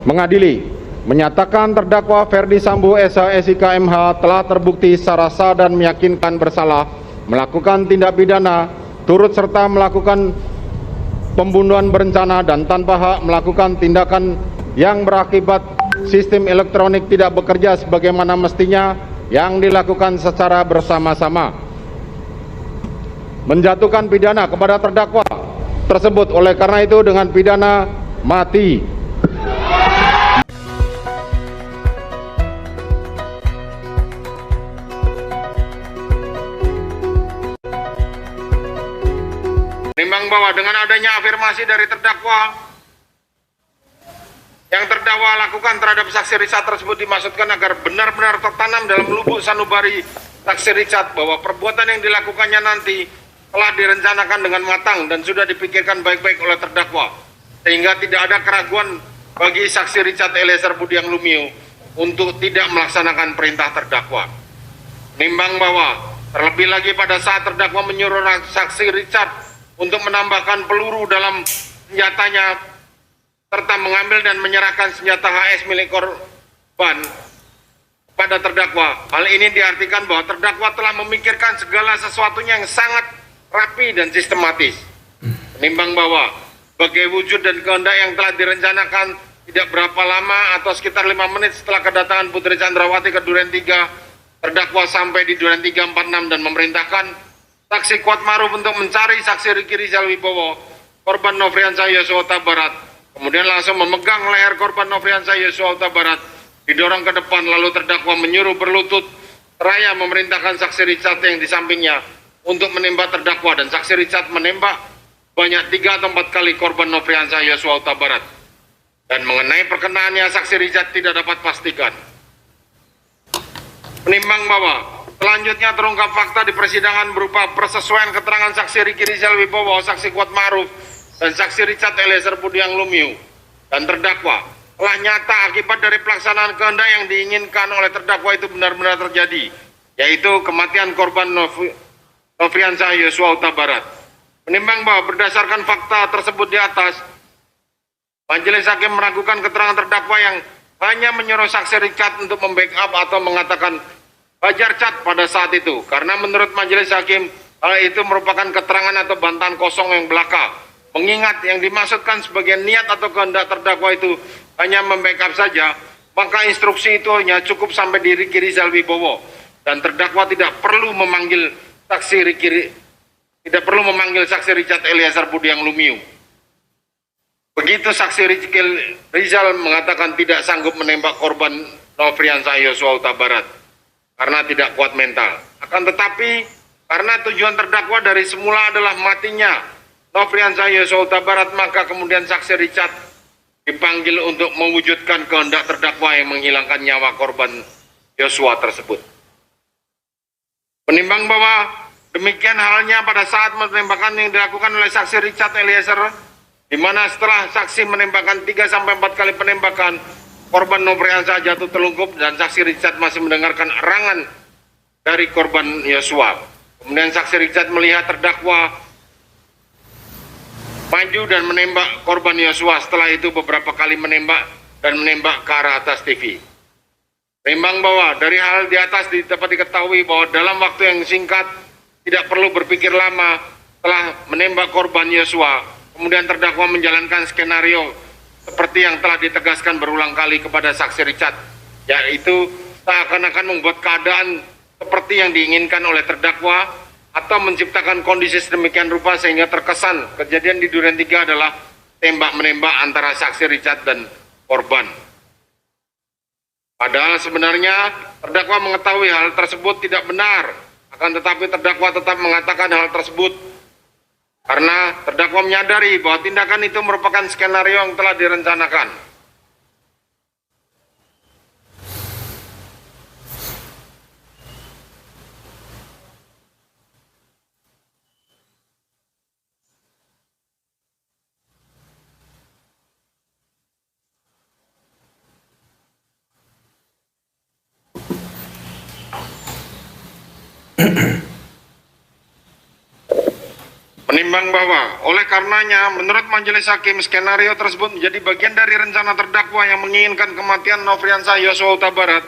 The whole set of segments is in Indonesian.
Mengadili, menyatakan terdakwa Ferdi Sambo SH SIK MH telah terbukti secara sah dan meyakinkan bersalah melakukan tindak pidana turut serta melakukan pembunuhan berencana dan tanpa hak melakukan tindakan yang berakibat sistem elektronik tidak bekerja sebagaimana mestinya yang dilakukan secara bersama-sama, menjatuhkan pidana kepada terdakwa tersebut oleh karena itu dengan pidana mati. Menimbang bahwa dengan adanya afirmasi dari terdakwa yang terdakwa lakukan terhadap saksi Richard tersebut dimaksudkan agar benar-benar tertanam dalam lubuk sanubari saksi Richard bahwa perbuatan yang dilakukannya nanti telah direncanakan dengan matang dan sudah dipikirkan baik-baik oleh terdakwa, sehingga tidak ada keraguan bagi saksi Richard Eliezer Budiang Lumiu untuk tidak melaksanakan perintah terdakwa. Menimbang bahwa terlebih lagi pada saat terdakwa menyuruh saksi Richard untuk menambahkan peluru dalam senjatanya serta mengambil dan menyerahkan senjata HS milik korban pada terdakwa. Hal ini diartikan bahwa terdakwa telah memikirkan segala sesuatunya yang sangat rapi dan sistematis. Menimbang bahwa sebagai wujud dan kehendak yang telah direncanakan tidak berapa lama atau sekitar 5 menit setelah kedatangan Putri Chandrawati ke Duren 3, terdakwa sampai di Duren 346 dan memerintahkan saksi Kuatmaruf untuk mencari saksi Riki Rizal Wibowo, korban Nofriansah Yosua Huta Barat. Kemudian langsung memegang leher korban Nofriansah Yosua Huta Barat, didorong ke depan, lalu terdakwa menyuruh berlutut seraya memerintahkan saksi Richard yang di sampingnya untuk menembak terdakwa, dan saksi Richard menembak banyak 3 atau 4 kali korban Nofriansah Yosua Huta Barat. Dan mengenai perkenaannya saksi Richard tidak dapat pastikan. Menimbang bahwa selanjutnya terungkap fakta di persidangan berupa persesuaian keterangan saksi Riki Rizal Wibowo, saksi Kuatmaruf, dan saksi Richard Eliezer Budiang Lumiu dan terdakwa telah nyata akibat dari pelaksanaan kehendak yang diinginkan oleh terdakwa itu benar-benar terjadi, yaitu kematian korban Nofriansah Yosua Huta Barat. Menimbang bahwa berdasarkan fakta tersebut di atas, majelis hakim meragukan keterangan terdakwa yang hanya menyuruh saksi Richard untuk membackup atau mengatakan Fajar Cat pada saat itu, karena menurut majelis hakim hal itu merupakan keterangan atau bantahan kosong yang belaka. Mengingat yang dimaksudkan sebagai niat atau kehendak terdakwa itu hanya membackup saja, maka instruksi itu hanya cukup sampai di Riki Rizal Wibowo dan terdakwa tidak perlu memanggil saksi Richard Eliezer Budiang Lumiu. Begitu saksi Riki Rizal mengatakan tidak sanggup menembak korban Nofriansah Yosua Huta Barat karena tidak kuat mental. Akan tetapi karena tujuan terdakwa dari semula adalah matinya Nofriansah Yosua Huta Barat, maka kemudian saksi Richard dipanggil untuk mewujudkan kehendak terdakwa yang menghilangkan nyawa korban Yosua tersebut. Menimbang bahwa demikian halnya pada saat penembakan yang dilakukan oleh saksi Richard Eliezer, di mana setelah saksi menembakkan 3-4 kali penembakan, korban Nofriansah jatuh terlungkup dan saksi Richard masih mendengarkan erangan dari korban Yosua. Kemudian saksi Richard melihat terdakwa maju dan menembak korban Yosua, setelah itu beberapa kali menembak dan menembak ke arah atas TV. Menimbang bahwa dari hal di atas dapat diketahui bahwa dalam waktu yang singkat, tidak perlu berpikir lama, telah menembak korban Yosua, kemudian terdakwa menjalankan skenario seperti yang telah ditegaskan berulang kali kepada saksi Richard, yaitu seakan-akan membuat keadaan seperti yang diinginkan oleh terdakwa atau menciptakan kondisi sedemikian rupa sehingga terkesan kejadian di Duren 3 adalah tembak-menembak antara saksi Richard dan korban. Padahal sebenarnya terdakwa mengetahui hal tersebut tidak benar, akan tetapi terdakwa tetap mengatakan hal tersebut karena terdakwa menyadari bahwa tindakan itu merupakan skenario yang telah direncanakan. Menimbang bahwa oleh karenanya menurut majelis hakim skenario tersebut menjadi bagian dari rencana terdakwa yang menginginkan kematian Nofriansah Yosua Huta Barat,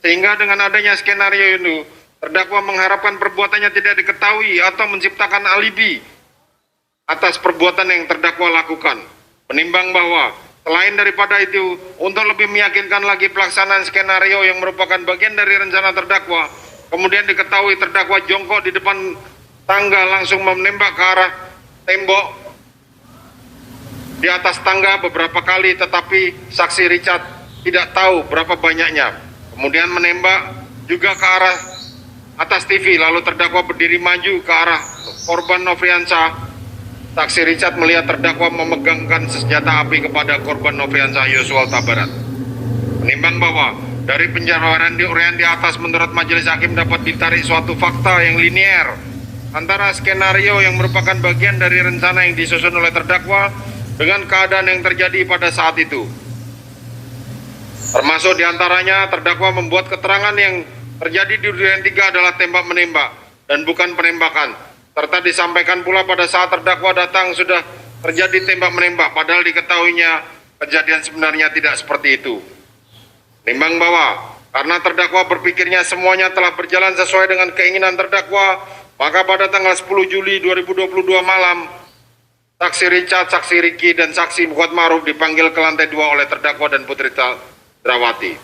sehingga dengan adanya skenario itu terdakwa mengharapkan perbuatannya tidak diketahui atau menciptakan alibi atas perbuatan yang terdakwa lakukan. Menimbang bahwa selain daripada itu, untuk lebih meyakinkan lagi pelaksanaan skenario yang merupakan bagian dari rencana terdakwa, kemudian diketahui terdakwa jongkok di depan tangga langsung menembak ke arah tembok di atas tangga beberapa kali, tetapi saksi Richard tidak tahu berapa banyaknya. Kemudian menembak juga ke arah atas TV, lalu terdakwa berdiri maju ke arah korban Nofriansah. Saksi Richard melihat terdakwa memegangkan senjata api kepada korban Nofriansah Yosua Huta Barat. Menimbang bahwa dari penjabaran di uraian di atas, menurut majelis hakim dapat ditarik suatu fakta yang linier antara skenario yang merupakan bagian dari rencana yang disusun oleh terdakwa dengan keadaan yang terjadi pada saat itu. Termasuk diantaranya terdakwa membuat keterangan yang terjadi di uraian 3 adalah tembak-menembak dan bukan penembakan, serta disampaikan pula pada saat terdakwa datang sudah terjadi tembak-menembak, padahal diketahuinya kejadian sebenarnya tidak seperti itu. Menimbang bahwa karena terdakwa berpikirnya semuanya telah berjalan sesuai dengan keinginan terdakwa, maka pada tanggal 10 Juli 2022 malam, saksi Richard, saksi Ricky, dan saksi Kuatmaruf dipanggil ke lantai 2 oleh terdakwa dan Putri Chandrawati.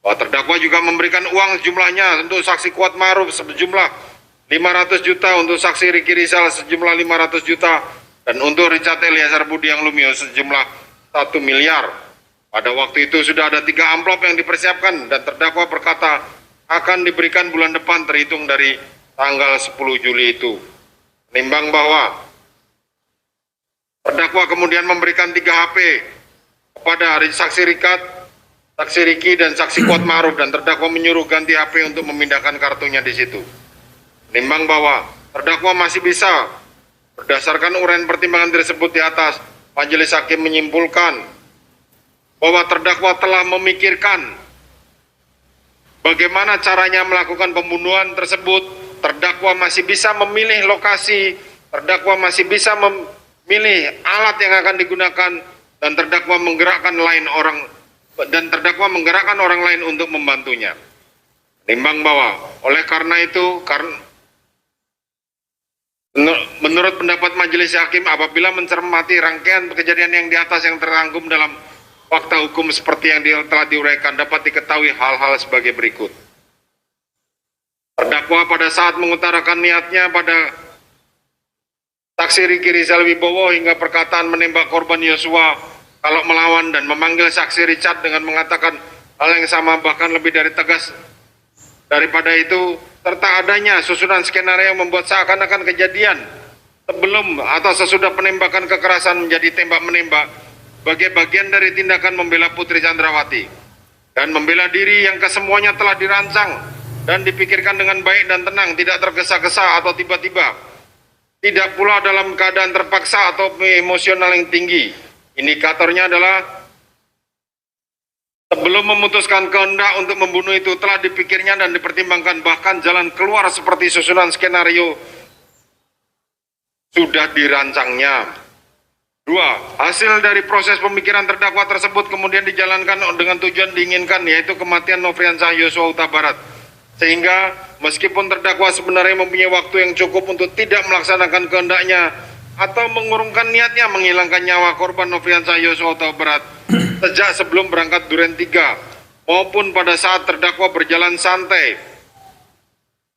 Bahwa terdakwa juga memberikan uang sejumlahnya untuk saksi Kuatmaruf sejumlah 500 juta, untuk saksi Ricky Rizal sejumlah 500 juta, dan untuk Richard Eliezer Budiang Lumiu sejumlah 1 miliar. Pada waktu itu sudah ada 3 amplop yang dipersiapkan dan terdakwa berkata akan diberikan bulan depan terhitung dari tanggal 10 Juli itu. Menimbang bahwa terdakwa kemudian memberikan 3 HP kepada saksi Richard, saksi Ricky, dan saksi Kuatmaruf, dan terdakwa menyuruh ganti HP untuk memindahkan kartunya di situ. Menimbang bahwa terdakwa masih bisa, berdasarkan uraian pertimbangan tersebut di atas, majelis hakim menyimpulkan bahwa terdakwa telah memikirkan bagaimana caranya melakukan pembunuhan tersebut. Terdakwa masih bisa memilih lokasi, terdakwa masih bisa memilih alat yang akan digunakan, dan terdakwa menggerakkan orang lain untuk membantunya. Menimbang bahwa oleh karena itu, menurut pendapat majelis hakim, apabila mencermati rangkaian kejadian yang di atas yang terangkum dalam fakta hukum seperti yang telah diuraikan, dapat diketahui hal-hal sebagai berikut. Terdakwa pada saat mengutarakan niatnya pada saksi Ricky Rizal Wibowo hingga perkataan menembak korban Yosua kalau melawan, dan memanggil saksi Richard dengan mengatakan hal yang sama bahkan lebih dari tegas daripada itu, serta adanya susunan skenario yang membuat seakan-akan kejadian sebelum atau sesudah penembakan kekerasan menjadi tembak-menembak sebagai bagian dari tindakan membela Putri Chandrawati dan membela diri yang kesemuanya telah dirancang dan dipikirkan dengan baik dan tenang, tidak tergesa-gesa atau tiba-tiba, tidak pula dalam keadaan terpaksa atau emosional yang tinggi. Indikatornya adalah sebelum memutuskan kehendak untuk membunuh itu telah dipikirnya dan dipertimbangkan, bahkan jalan keluar seperti susunan skenario sudah dirancangnya. 2. Hasil dari proses pemikiran terdakwa tersebut kemudian dijalankan dengan tujuan diinginkan, yaitu kematian Nofriansah Yosua Huta Barat. Sehingga meskipun terdakwa sebenarnya mempunyai waktu yang cukup untuk tidak melaksanakan kehendaknya atau mengurungkan niatnya menghilangkan nyawa korban Nofriansah Yosua Huta Barat sejak sebelum berangkat Duren 3 maupun pada saat terdakwa berjalan santai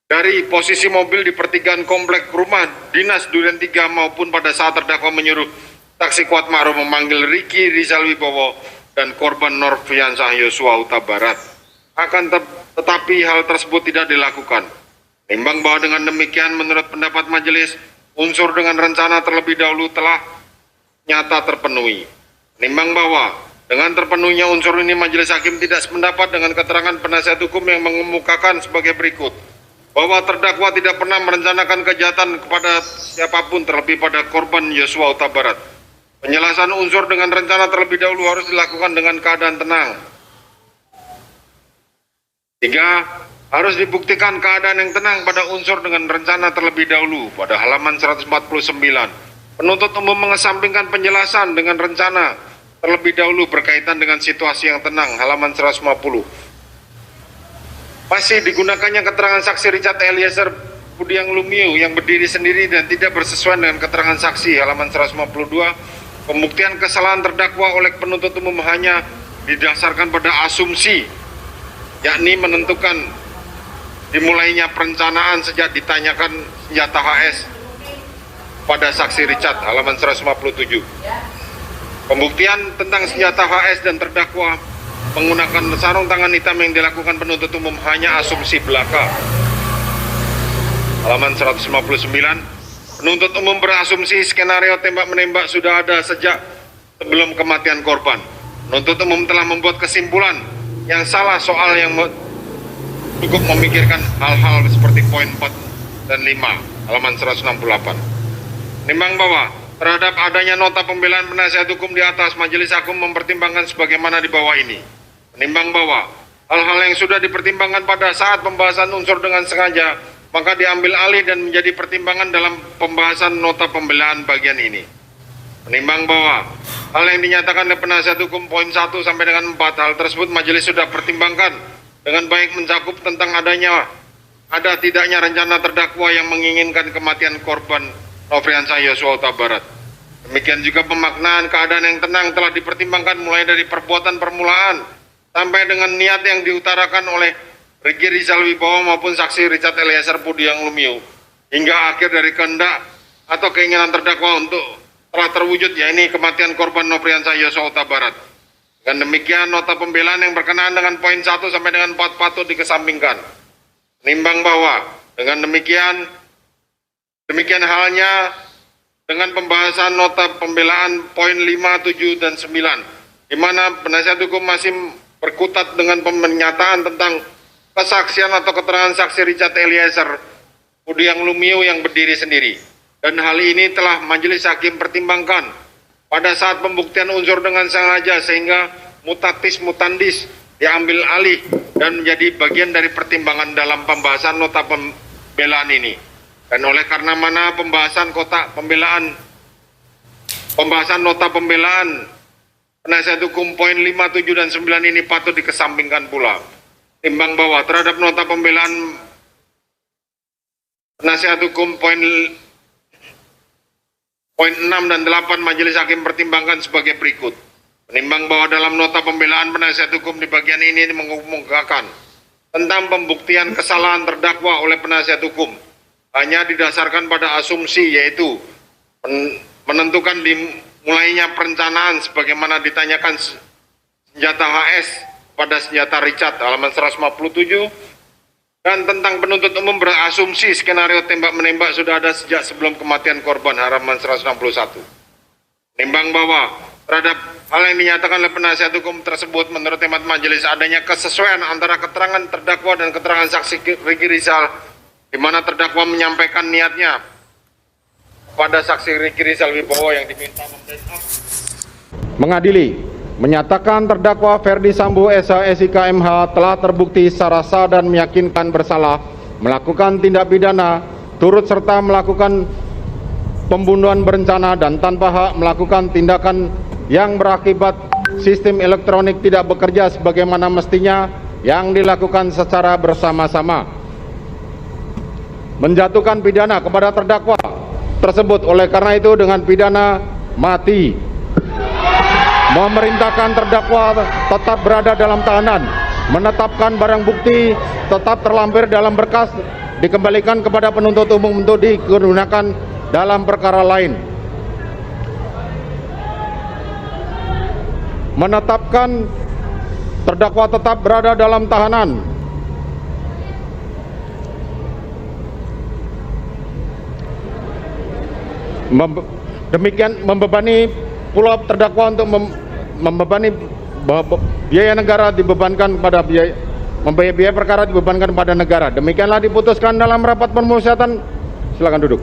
dari posisi mobil di pertigaan komplek rumah dinas Duren 3 maupun pada saat terdakwa menyuruh saksi Kuatmaruf memanggil Ricky Rizal Wibowo dan korban Nofriansah Yosua Huta Barat. Tetapi hal tersebut tidak dilakukan. Menimbang bahwa dengan demikian menurut pendapat majelis, unsur dengan rencana terlebih dahulu telah nyata terpenuhi. Menimbang bahwa dengan terpenuhnya unsur ini, majelis hakim tidak sependapat dengan keterangan penasihat hukum yang mengemukakan sebagai berikut, bahwa terdakwa tidak pernah merencanakan kejahatan kepada siapapun, terlebih pada korban Yosua Huta Barat. Penjelasan unsur dengan rencana terlebih dahulu harus dilakukan dengan keadaan tenang. 3. Harus dibuktikan keadaan yang tenang pada unsur dengan rencana terlebih dahulu pada halaman 149. Penuntut umum mengesampingkan penjelasan dengan rencana terlebih dahulu berkaitan dengan situasi yang tenang, halaman 150. Masih digunakannya keterangan saksi Richard Eliezer Budiang Lumiu yang berdiri sendiri dan tidak bersesuaian dengan keterangan saksi, halaman 152. Pembuktian kesalahan terdakwa oleh penuntut umum hanya didasarkan pada asumsi, yakni menentukan dimulainya perencanaan sejak ditanyakan senjata HS pada saksi Richard, halaman 157. Pembuktian tentang senjata HS dan terdakwa menggunakan sarung tangan hitam yang dilakukan penuntut umum hanya asumsi belaka, halaman 159. Penuntut umum berasumsi skenario tembak-menembak sudah ada sejak sebelum kematian korban. Penuntut umum telah membuat kesimpulan yang salah soal yang cukup memikirkan hal-hal seperti poin 4 dan 5, halaman 168. Nimbang bahwa terhadap adanya nota pembelaan penasihat hukum di atas, Majelis Hakim mempertimbangkan sebagaimana di bawah ini. Menimbang bahwa hal-hal yang sudah dipertimbangkan pada saat pembahasan unsur dengan sengaja, maka diambil alih dan menjadi pertimbangan dalam pembahasan nota pembelaan bagian ini. Menimbang bahwa hal yang dinyatakan oleh penasihat hukum poin 1 sampai dengan 4, hal tersebut majelis sudah pertimbangkan dengan baik, mencakup tentang ada tidaknya rencana terdakwa yang menginginkan kematian korban Nofriansah Yosua Huta Barat. Demikian juga pemaknaan keadaan yang tenang telah dipertimbangkan mulai dari perbuatan permulaan sampai dengan niat yang diutarakan oleh Riki Rizal Wibowo maupun saksi Richard Eliezer Budiang Lumiu hingga akhir dari kehendak atau keinginan terdakwa untuk telah terwujud, yaitu kematian korban Nofriansah Yosua Huta Barat. Dengan demikian nota pembelaan yang berkenaan dengan poin 1 sampai dengan 4 patut dikesampingkan. Menimbang bahwa dengan demikian halnya dengan pembahasan nota pembelaan poin 5, 7, dan 9, di mana penasihat hukum masih berkutat dengan pernyataan tentang kesaksian atau keterangan saksi Richard Eliezer Budiang Lumiu yang berdiri sendiri. Dan hal ini telah Majelis Hakim pertimbangkan pada saat pembuktian unsur dengan sengaja sehingga mutatis mutandis diambil alih dan menjadi bagian dari pertimbangan dalam pembahasan nota pembelaan ini. Dan oleh karena mana pembahasan nota pembelaan penasihat hukum poin 5, 7, dan 9 ini patut dikesampingkan pula. Timbang bahwa terhadap nota pembelaan penasihat hukum poin 6 dan 8 Majelis Hakim pertimbangkan sebagai berikut. Menimbang bahwa dalam nota pembelaan penasihat hukum di bagian ini mengemukakan tentang pembuktian kesalahan terdakwa oleh penasihat hukum hanya didasarkan pada asumsi, yaitu menentukan dimulainya perencanaan sebagaimana ditanyakan senjata HS pada senjata Richard, halaman 157, dan tentang penuntut umum berasumsi skenario tembak-menembak sudah ada sejak sebelum kematian korban, halaman 161. Nimbang bahwa terhadap hal yang dinyatakan oleh penasihat hukum tersebut menurut hemat majelis adanya kesesuaian antara keterangan terdakwa dan keterangan saksi Riki Rizal, di mana terdakwa menyampaikan niatnya pada saksi Riki Rizal Wibowo yang diminta membackup. Mengadili, menyatakan terdakwa Ferdi Sambo SH SIK MH telah terbukti secara sah dan meyakinkan bersalah melakukan tindak pidana turut serta melakukan pembunuhan berencana dan tanpa hak melakukan tindakan yang berakibat sistem elektronik tidak bekerja sebagaimana mestinya yang dilakukan secara bersama-sama, menjatuhkan pidana kepada terdakwa tersebut oleh karena itu dengan pidana mati, memerintahkan terdakwa tetap berada dalam tahanan, menetapkan barang bukti tetap terlampir dalam berkas dikembalikan kepada penuntut umum untuk digunakan dalam perkara lain, menetapkan terdakwa tetap berada dalam tahanan, demikian membebani pula terdakwa untuk membebani biaya negara dibebankan pada biaya perkara dibebankan pada negara. Demikianlah diputuskan dalam rapat permusyawaratan. Silakan duduk.